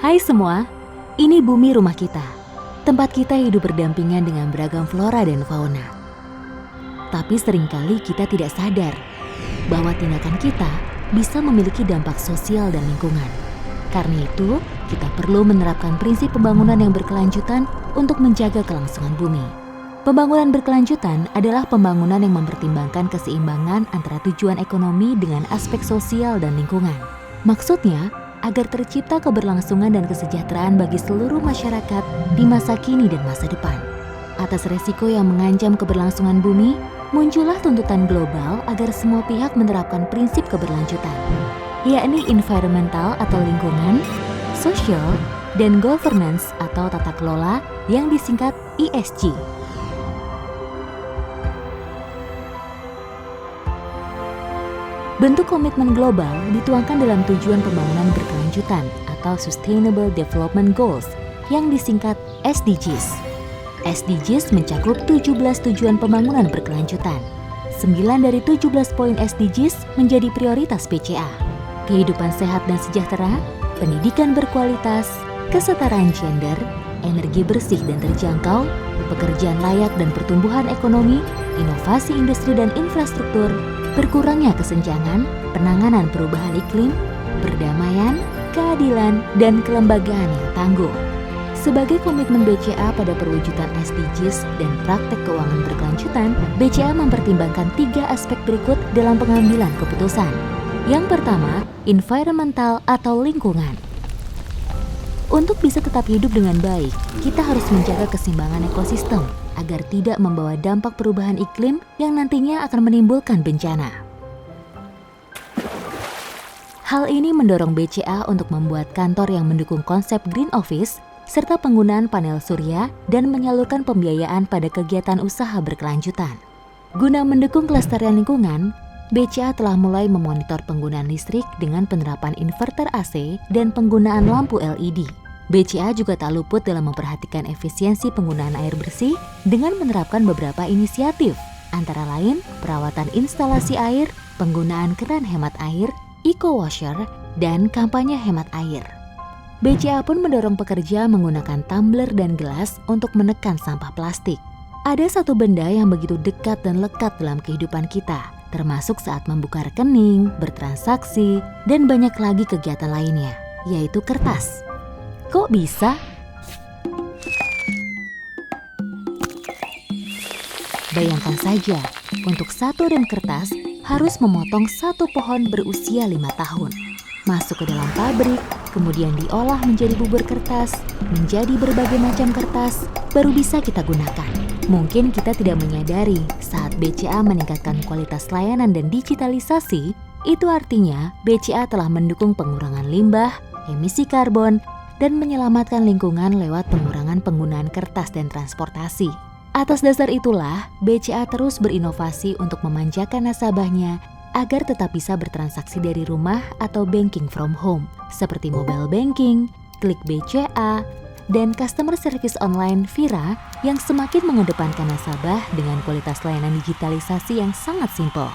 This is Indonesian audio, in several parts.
Hai semua, ini bumi rumah kita. Tempat kita hidup berdampingan dengan beragam flora dan fauna. Tapi seringkali kita tidak sadar bahwa tindakan kita bisa memiliki dampak sosial dan lingkungan. Karena itu, kita perlu menerapkan prinsip pembangunan yang berkelanjutan untuk menjaga kelangsungan bumi. Pembangunan berkelanjutan adalah pembangunan yang mempertimbangkan keseimbangan antara tujuan ekonomi dengan aspek sosial dan lingkungan. Maksudnya, agar tercipta keberlangsungan dan kesejahteraan bagi seluruh masyarakat di masa kini dan masa depan. Atas resiko yang mengancam keberlangsungan bumi, muncullah tuntutan global agar semua pihak menerapkan prinsip keberlanjutan, yakni environmental atau lingkungan, social, dan governance atau tata kelola yang disingkat ESG. Bentuk komitmen global dituangkan dalam tujuan pembangunan berkelanjutan atau Sustainable Development Goals yang disingkat SDGs. SDGs mencakup 17 tujuan pembangunan berkelanjutan. 9 dari 17 poin SDGs menjadi prioritas BCA. Kehidupan sehat dan sejahtera, pendidikan berkualitas, kesetaraan gender, energi bersih dan terjangkau, pekerjaan layak dan pertumbuhan ekonomi, inovasi industri dan infrastruktur, berkurangnya kesenjangan, penanganan perubahan iklim, perdamaian, keadilan, dan kelembagaan yang tangguh. Sebagai komitmen BCA pada perwujudan SDGs dan praktek keuangan berkelanjutan, BCA mempertimbangkan 3 aspek berikut dalam pengambilan keputusan. Yang pertama, environmental atau lingkungan. Untuk bisa tetap hidup dengan baik, kita harus menjaga keseimbangan ekosistem agar tidak membawa dampak perubahan iklim yang nantinya akan menimbulkan bencana. Hal ini mendorong BCA untuk membuat kantor yang mendukung konsep Green Office serta penggunaan panel surya dan menyalurkan pembiayaan pada kegiatan usaha berkelanjutan. Guna mendukung kelestarian lingkungan, BCA telah mulai memonitor penggunaan listrik dengan penerapan inverter AC dan penggunaan lampu LED. BCA juga tak luput dalam memperhatikan efisiensi penggunaan air bersih dengan menerapkan beberapa inisiatif, antara lain perawatan instalasi air, penggunaan keran hemat air, eco-washer, dan kampanye hemat air. BCA pun mendorong pekerja menggunakan tumbler dan gelas untuk menekan sampah plastik. Ada satu benda yang begitu dekat dan lekat dalam kehidupan kita, termasuk saat membuka rekening, bertransaksi, dan banyak lagi kegiatan lainnya, yaitu kertas. Kok bisa? Bayangkan saja, untuk satu rem kertas harus memotong satu pohon berusia 5 tahun. Masuk ke dalam pabrik, kemudian diolah menjadi bubur kertas, menjadi berbagai macam kertas, baru bisa kita gunakan. Mungkin kita tidak menyadari saat BCA meningkatkan kualitas layanan dan digitalisasi, itu artinya BCA telah mendukung pengurangan limbah, emisi karbon, dan menyelamatkan lingkungan lewat pengurangan penggunaan kertas dan transportasi. Atas dasar itulah, BCA terus berinovasi untuk memanjakan nasabahnya agar tetap bisa bertransaksi dari rumah atau banking from home, seperti mobile banking, Klik BCA, dan customer service online Vira yang semakin mengedepankan nasabah dengan kualitas layanan digitalisasi yang sangat simpel.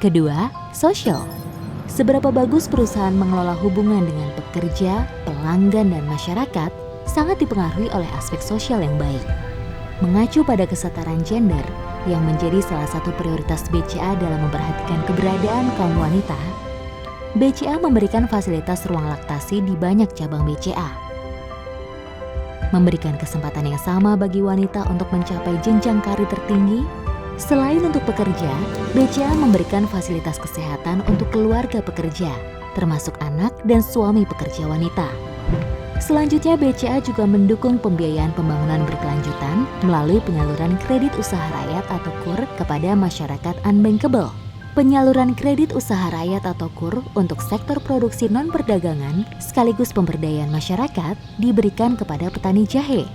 Kedua, social. Seberapa bagus perusahaan mengelola hubungan dengan pekerja, pelanggan, dan masyarakat sangat dipengaruhi oleh aspek sosial yang baik. Mengacu pada kesetaraan gender yang menjadi salah satu prioritas BCA dalam memperhatikan keberadaan kaum wanita, BCA memberikan fasilitas ruang laktasi di banyak cabang BCA. Memberikan kesempatan yang sama bagi wanita untuk mencapai jenjang karir tertinggi. Selain untuk pekerja, BCA memberikan fasilitas kesehatan untuk keluarga pekerja, termasuk anak dan suami pekerja wanita. Selanjutnya, BCA juga mendukung pembiayaan pembangunan berkelanjutan melalui penyaluran kredit usaha rakyat atau KUR kepada masyarakat unbankable. Penyaluran kredit usaha rakyat atau KUR untuk sektor produksi non-perdagangan sekaligus pemberdayaan masyarakat diberikan kepada petani jahe.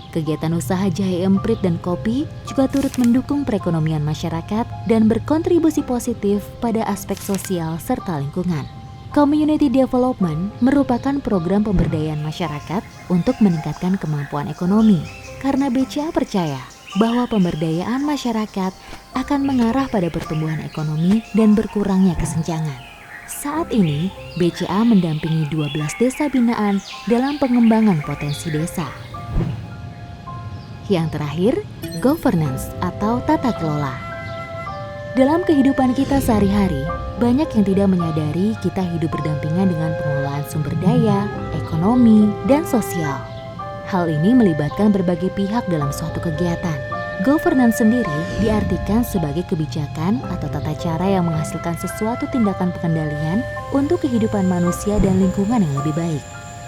Kegiatan usaha jahe emprit dan kopi juga turut mendukung perekonomian masyarakat dan berkontribusi positif pada aspek sosial serta lingkungan. Community Development merupakan program pemberdayaan masyarakat untuk meningkatkan kemampuan ekonomi, karena BCA percaya bahwa pemberdayaan masyarakat akan mengarah pada pertumbuhan ekonomi dan berkurangnya kesenjangan. Saat ini, BCA mendampingi 12 desa binaan dalam pengembangan potensi desa. Yang terakhir, governance atau tata kelola. Dalam kehidupan kita sehari-hari, banyak yang tidak menyadari kita hidup berdampingan dengan pengelolaan sumber daya, ekonomi, dan sosial. Hal ini melibatkan berbagai pihak dalam suatu kegiatan. Governance sendiri diartikan sebagai kebijakan atau tata cara yang menghasilkan sesuatu tindakan pengendalian untuk kehidupan manusia dan lingkungan yang lebih baik.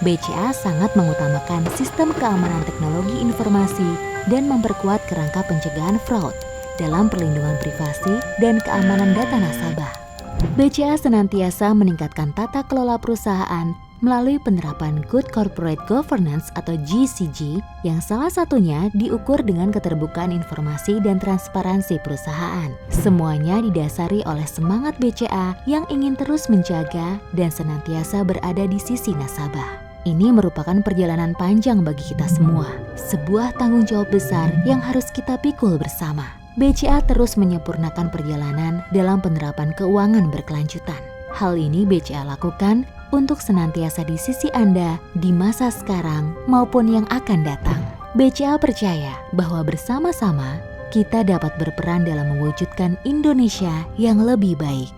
BCA sangat mengutamakan sistem keamanan teknologi informasi dan memperkuat kerangka pencegahan fraud dalam perlindungan privasi dan keamanan data nasabah. BCA senantiasa meningkatkan tata kelola perusahaan melalui penerapan Good Corporate Governance atau GCG yang salah satunya diukur dengan keterbukaan informasi dan transparansi perusahaan. Semuanya didasari oleh semangat BCA yang ingin terus menjaga dan senantiasa berada di sisi nasabah. Ini merupakan perjalanan panjang bagi kita semua, sebuah tanggung jawab besar yang harus kita pikul bersama. BCA terus menyempurnakan perjalanan dalam penerapan keuangan berkelanjutan. Hal ini BCA lakukan untuk senantiasa di sisi Anda di masa sekarang maupun yang akan datang. BCA percaya bahwa bersama-sama kita dapat berperan dalam mewujudkan Indonesia yang lebih baik.